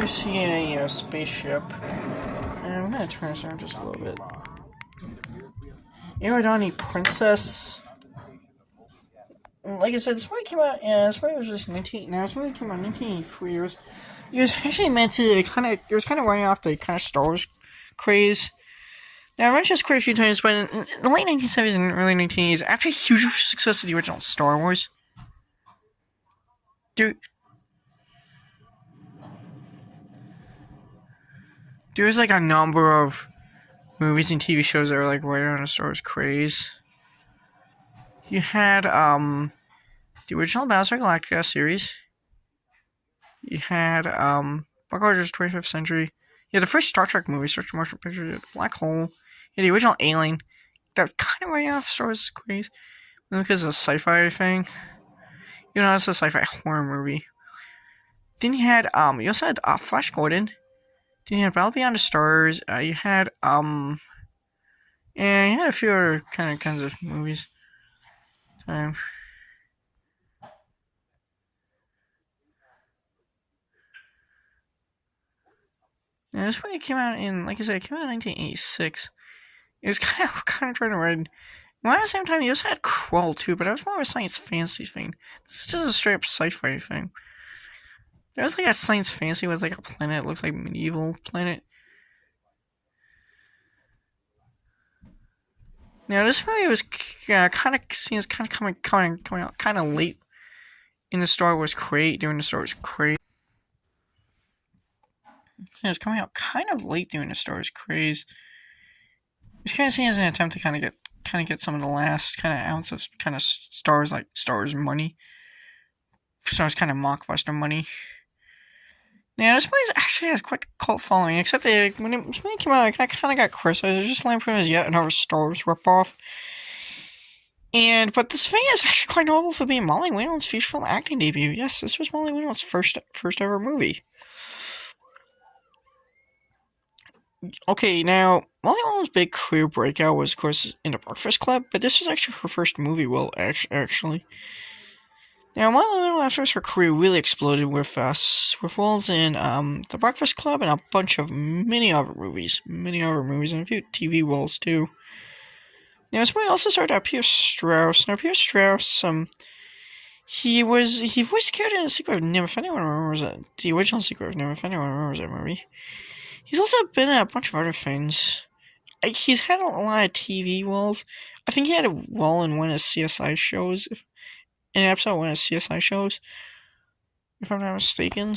we see a spaceship. And I'm gonna turn this around just a little bit. Iridani Princess. Like I said, this movie came out. This movie was just 19. Now, this movie came out in 1983. It was actually meant to It was kind of running off the kind of Star Wars craze. Now, I mentioned this quite a few times, but in the late 1970s and early 1980s, after a huge success of the original Star Wars, there was like a number of movies and TV shows that were like right on a Star Wars craze. You had the original Battlestar Galactica series. You had Buck Rogers' 25th Century. Yeah, the first Star Trek movie, Star Trek Motion Picture, Black Hole. Yeah, the original Alien. That was kind of running off Star Wars craze because of the sci-fi thing. You know, it's a sci-fi horror movie. Then you had you also had Flash Gordon. Then you had Battle Beyond the Stars. You had and you had a few other kinds of movies. Now, this movie came out in, like I said, it came out in 1986. It was kind of trying to read. Well, at the same time, you also had Krull too, but it was more of a science fantasy thing. This is just a straight up sci-fi thing. There was like a science fantasy with like a planet. It looks like a medieval planet. Now, this movie was kind of seen as coming out kind of late in the Star Wars craze, during the Star Wars craze. It was coming out kind of late during the Star Wars craze. It's kind of seen as an attempt to kind of get some of the last kind of ounce of kind of Star Wars money. Star Wars kind of mockbuster money. Now, this movie actually has quite a cult following, except that when it came out, it kind of got criticized. It was just lampooned as yet another Star Wars ripoff. But this thing is actually quite notable for being Molly Wheelan's feature film acting debut. Yes, this was Molly Wheelan's first ever movie. Okay, now, Molly Wheelan's big career breakout was, of course, in The Breakfast Club, but this was actually her first movie, actually. Now, Molly Wheelan, after her career really exploded with roles in The Breakfast Club and a bunch of many other movies, and a few TV roles, too. Now, this movie also starred Pierce Strauss. Now, Pierce Strauss, he voiced the character in The Secret of NIMH, if anyone remembers it. The original Secret of NIMH, if anyone remembers that movie. He's also been in a bunch of other things. He's had a lot of TV roles. I think he had a role in one of the CSI shows, in an episode of one of the CSI shows, if I'm not mistaken.